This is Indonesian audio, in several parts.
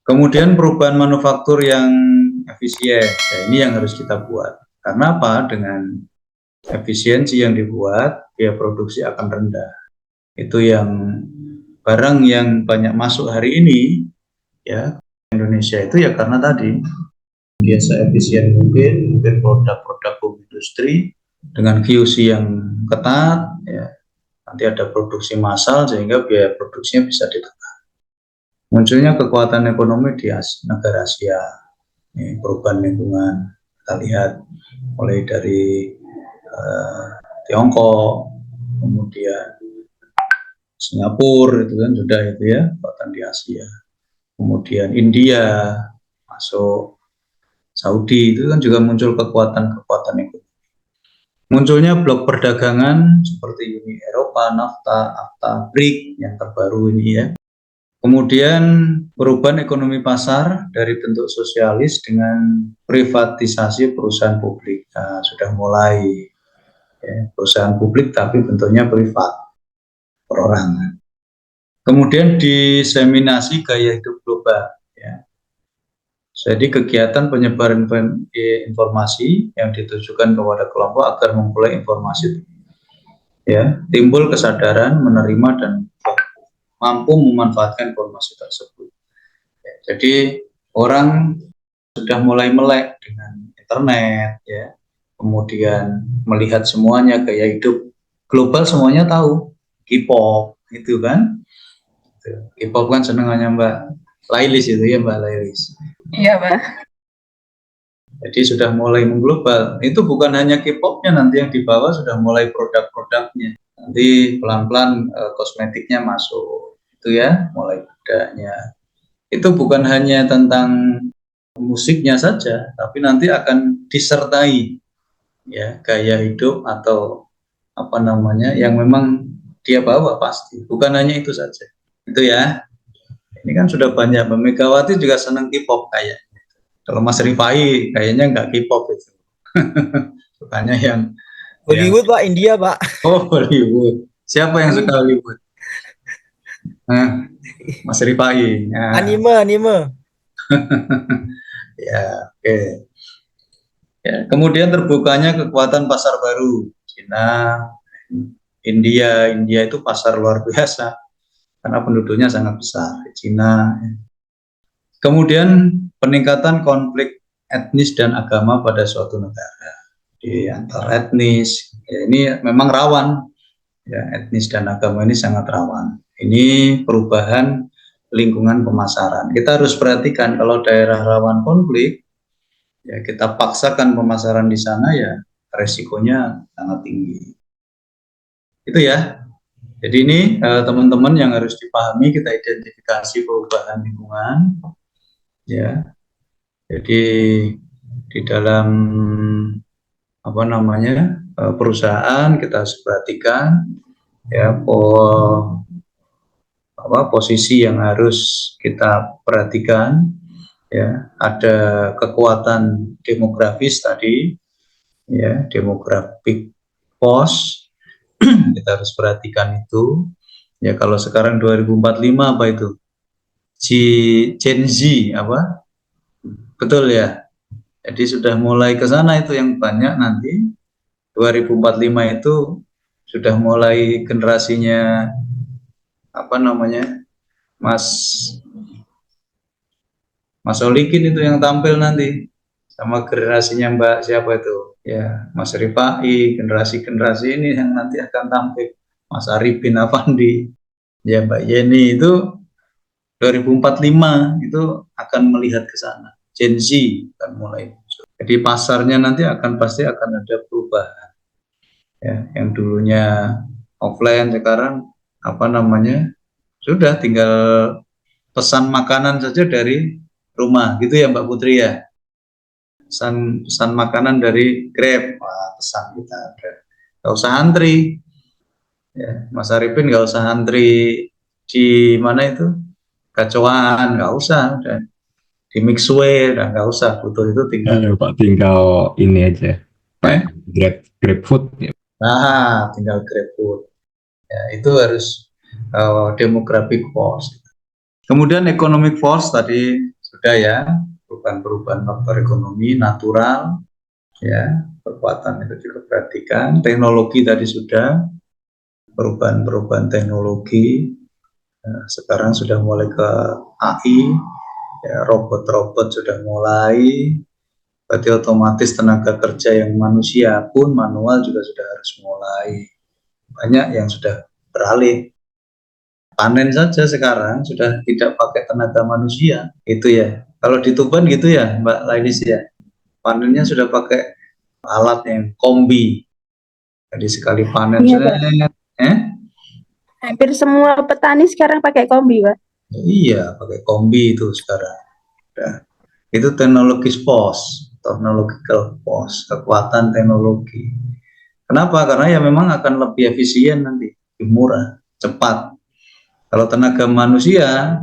Kemudian perubahan manufaktur yang efisien, ya ini yang harus kita buat. Karena apa? Dengan efisiensi yang dibuat, biaya produksi akan rendah. Itu yang barang yang banyak masuk hari ini, ya Indonesia itu ya karena tadi biasa efisien mungkin produk-produk home industri dengan QC yang ketat, ya nanti ada produksi massal sehingga biaya produksinya bisa ditekan. Munculnya kekuatan ekonomi di negara Asia, perubahan lingkungan kita lihat mulai dari Tiongkok, kemudian Singapura itu kan sudah itu ya kekuatan di Asia, kemudian India masuk, Saudi itu kan juga muncul kekuatan-kekuatan ekonomi. Munculnya blok perdagangan seperti Uni Eropa, NAFTA, AFTA, BRIC yang terbaru ini ya. Kemudian perubahan ekonomi pasar dari bentuk sosialis dengan privatisasi perusahaan publik. Nah, sudah mulai ya, perusahaan publik tapi bentuknya privat, perorangan. Kemudian diseminasi gaya hidup global. Ya. Jadi kegiatan penyebaran informasi yang ditujukan kepada kelompok agar memperoleh informasi. Ya, timbul kesadaran menerima dan mampu memanfaatkan informasi tersebut. Ya, jadi orang sudah mulai melek dengan internet, ya, kemudian melihat semuanya gaya hidup global semuanya tahu, K-pop itu kan, K-pop kan senengannya Mbak Lailis itu ya Mbak Lailis. Iya Mbak. Jadi sudah mulai mengglobal. Itu bukan hanya K-popnya, nanti yang dibawa sudah mulai produk-produknya. Nanti pelan-pelan kosmetiknya masuk, itu ya, mulai budaya. Itu bukan hanya tentang musiknya saja, tapi nanti akan disertai ya gaya hidup atau apa namanya yang memang dia bawa pasti. Bukan hanya itu saja. Itu ya. Ini kan sudah banyak. Megawati juga senang K-pop kayak. Kalau Mas Rifai kayaknya nggak K-pop itu. Sukanya yang Hollywood Pak, India Pak. Oh Hollywood. Siapa yang suka Hollywood? Nah, Mas Rifai. Nah. Anime. Ya, oke. Ya, kemudian terbukanya kekuatan pasar baru. Cina, India itu pasar luar biasa karena penduduknya sangat besar. Cina. Kemudian peningkatan konflik etnis dan agama pada suatu negara. Di antar etnis, ya ini memang rawan. Ya, etnis dan agama ini sangat rawan. Ini perubahan lingkungan pemasaran. Kita harus perhatikan kalau daerah rawan konflik, ya kita paksakan pemasaran di sana ya resikonya sangat tinggi. Itu ya. Jadi ini teman-teman yang harus dipahami, kita identifikasi perubahan lingkungan. Ya. Jadi di dalam apa namanya perusahaan kita harus perhatikan ya posisi yang harus kita perhatikan ya, ada kekuatan demografis tadi ya, demographic force kita harus perhatikan itu ya. Kalau sekarang 2045 apa itu Gen Z apa betul ya, jadi sudah mulai ke sana itu yang banyak nanti 2045 itu sudah mulai generasinya apa namanya Mas Solikin itu yang tampil nanti sama generasinya Mbak siapa itu ya, Mas Rifai, generasi ini yang nanti akan tampil, Mas Arifin Afandi ya, Mbak Yeni itu 2045 itu akan melihat ke sana, Gen Z akan mulai. Jadi pasarnya nanti pasti akan ada perubahan ya, yang dulunya offline sekarang apa namanya sudah tinggal pesan makanan saja dari rumah gitu ya Mbak Putri ya, pesan makanan dari Grab. Wah, pesan kita ada, nggak usah antri ya, Mas Arifin nggak usah antri di mana itu Gacoan, nggak usah, udah di Mixway udah nggak usah, butuh itu tinggal Pak, tinggal ini aja Grab food ya. Nah, tinggal Grab food ya, itu harus demographic force. Kemudian economic force tadi sudah ya, perubahan-perubahan faktor ekonomi natural, ya, kekuatan itu juga perhatikan. Teknologi tadi sudah, perubahan-perubahan teknologi, sekarang sudah mulai ke AI, ya, robot-robot sudah mulai, berarti otomatis tenaga kerja yang manusia pun manual juga sudah harus mulai. Banyak yang sudah beralih. Panen saja sekarang sudah tidak pakai tenaga manusia, itu ya. Kalau di Tuban gitu ya, Mbak Lailis ya. Panennya sudah pakai alat yang kombi. Jadi sekali panen Iya, sudah, Pak. Hampir semua petani sekarang pakai kombi, Pak. iya pakai kombi itu sekarang. Ya. Itu teknologi pos, technological pos, kekuatan teknologi. Kenapa? Karena ya memang akan lebih efisien nanti, lebih murah, cepat. Kalau tenaga manusia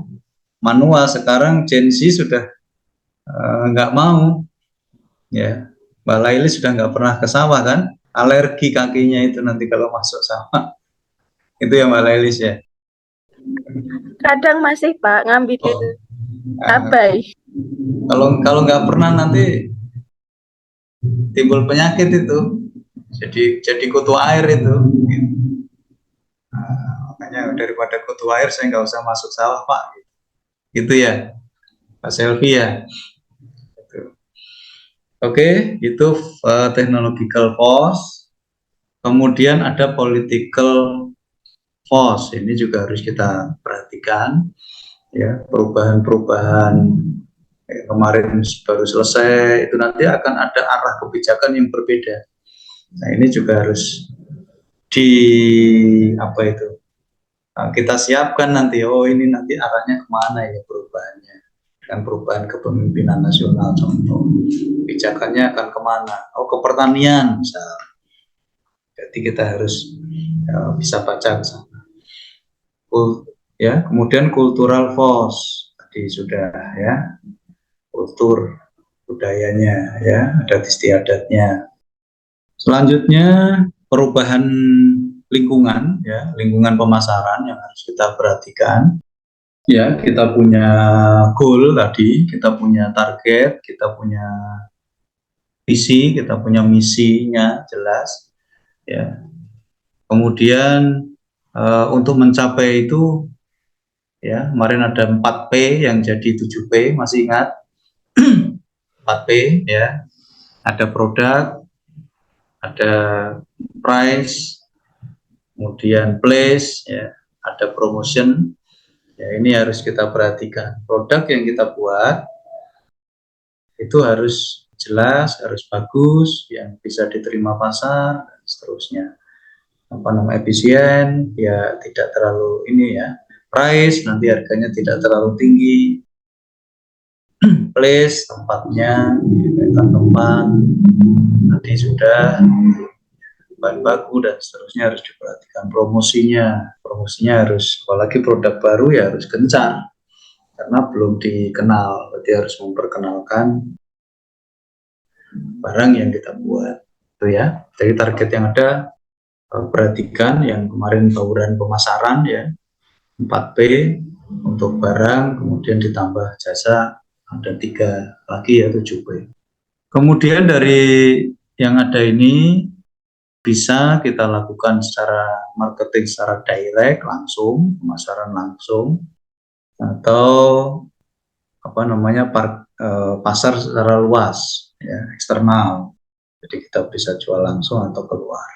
manual sekarang Gen Z sudah nggak mau, ya. Mbak Laili sudah nggak pernah ke sawah kan? Alergi kakinya itu nanti kalau masuk sawah. Itu ya Mbak Laili ya. Kadang masih, Pak, ngambil Oh, cabai. kalau nggak pernah nanti timbul penyakit itu. Jadi kutu air itu. Makanya daripada kutu air saya nggak usah masuk sawah Pak. Gitu ya, Pak Selvi ya. Oke, itu technological force. Kemudian ada political force. Ini juga harus kita perhatikan. Ya, perubahan-perubahan kemarin baru selesai, itu nanti akan ada arah kebijakan yang berbeda. Nah, ini juga harus di apa itu? Kita siapkan nanti. Oh, ini nanti arahnya kemana ya perubahannya? Kan perubahan kepemimpinan nasional contoh. Kebijakannya akan kemana? Oh, ke pertanian misal. Jadi kita harus bisa baca ke sana. Ya, kemudian cultural force tadi sudah ya, kultur budayanya ya, adat istiadatnya. Selanjutnya perubahan lingkungan ya, lingkungan pemasaran yang harus kita perhatikan. Ya, kita punya goal tadi, kita punya target, kita punya visi, kita punya misinya jelas ya. Kemudian untuk mencapai itu ya, kemarin ada 4P yang jadi 7P, masih ingat? 4P ya. Ada produk, ada price, kemudian place ya, ada promotion. Ya, ini harus kita perhatikan. Produk yang kita buat itu harus jelas, harus bagus, yang bisa diterima pasar dan seterusnya. Apa nama efisien, ya tidak terlalu ini ya. Price nanti harganya tidak terlalu tinggi. Place tempatnya, tempat nanti sudah bahan baku dan seterusnya harus diperhatikan. Promosinya harus, apalagi produk baru ya harus gencar karena belum dikenal, berarti harus memperkenalkan barang yang kita buat itu ya. Jadi target yang ada perhatikan yang kemarin bauran pemasaran ya, 4P untuk barang, kemudian ditambah jasa ada 3 lagi ya, 7P. Kemudian dari yang ada ini bisa kita lakukan secara marketing secara direct langsung, pemasaran langsung, atau apa namanya pasar secara luas ya, eksternal. Jadi kita bisa jual langsung atau keluar.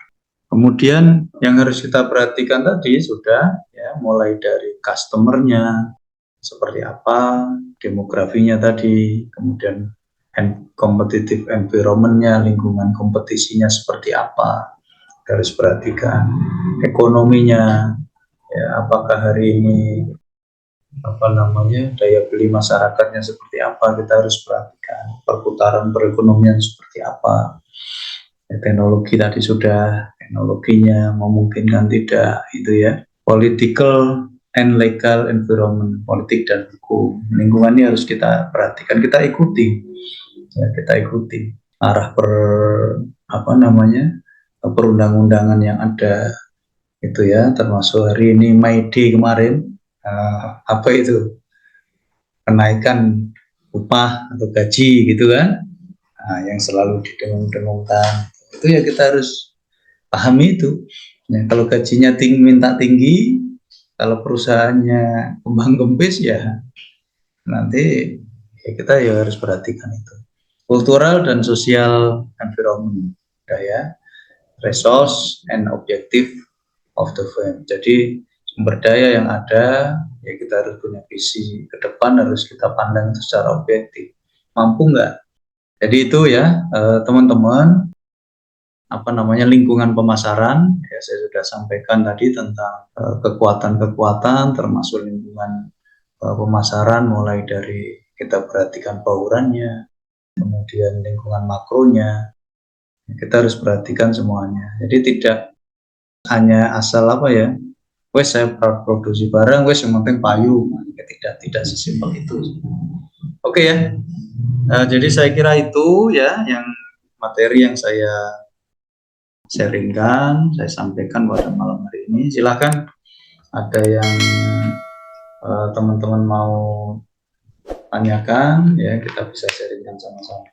Kemudian yang harus kita perhatikan tadi sudah ya, mulai dari customernya seperti apa, demografinya tadi, kemudian competitive environment-nya, lingkungan kompetisinya seperti apa, harus perhatikan. Ekonominya ya, apakah hari ini apa namanya daya beli masyarakatnya seperti apa, kita harus perhatikan. Perputaran perekonomian seperti apa. Ya, teknologi tadi sudah, teknologinya memungkinkan tidak, itu ya. Political and legal environment, politik dan hukum, lingkungannya harus kita perhatikan, kita ikuti ya, kita ikuti arah apa namanya perundang-undangan yang ada itu ya, termasuk hari ini May Day kemarin, apa itu, kenaikan upah atau gaji gitu kan, nah, yang selalu didengung-dengungkan itu ya kita harus pahami itu. Ya, kalau gajinya minta tinggi, kalau perusahaannya kembang kempis ya nanti ya kita ya harus perhatikan itu. Cultural dan social environment, ya, resource and objective of the firm. Jadi sumber daya yang ada ya kita harus punya visi ke depan, harus kita pandang itu secara objektif. Mampu nggak? Jadi itu ya teman-teman, apa namanya, lingkungan pemasaran ya saya sudah sampaikan tadi tentang kekuatan-kekuatan termasuk lingkungan pemasaran, mulai dari kita perhatikan baurannya, kemudian lingkungan makronya, kita harus perhatikan semuanya. Jadi tidak hanya asal apa ya, wes saya produksi barang, wes yang penting payu, tidak sesimpel itu. Oke ya, jadi saya kira itu ya yang materi yang saya sharingkan, saya sampaikan pada malam hari ini. Silakan ada yang teman-teman mau tanyakan ya, kita bisa sharingkan sama-sama.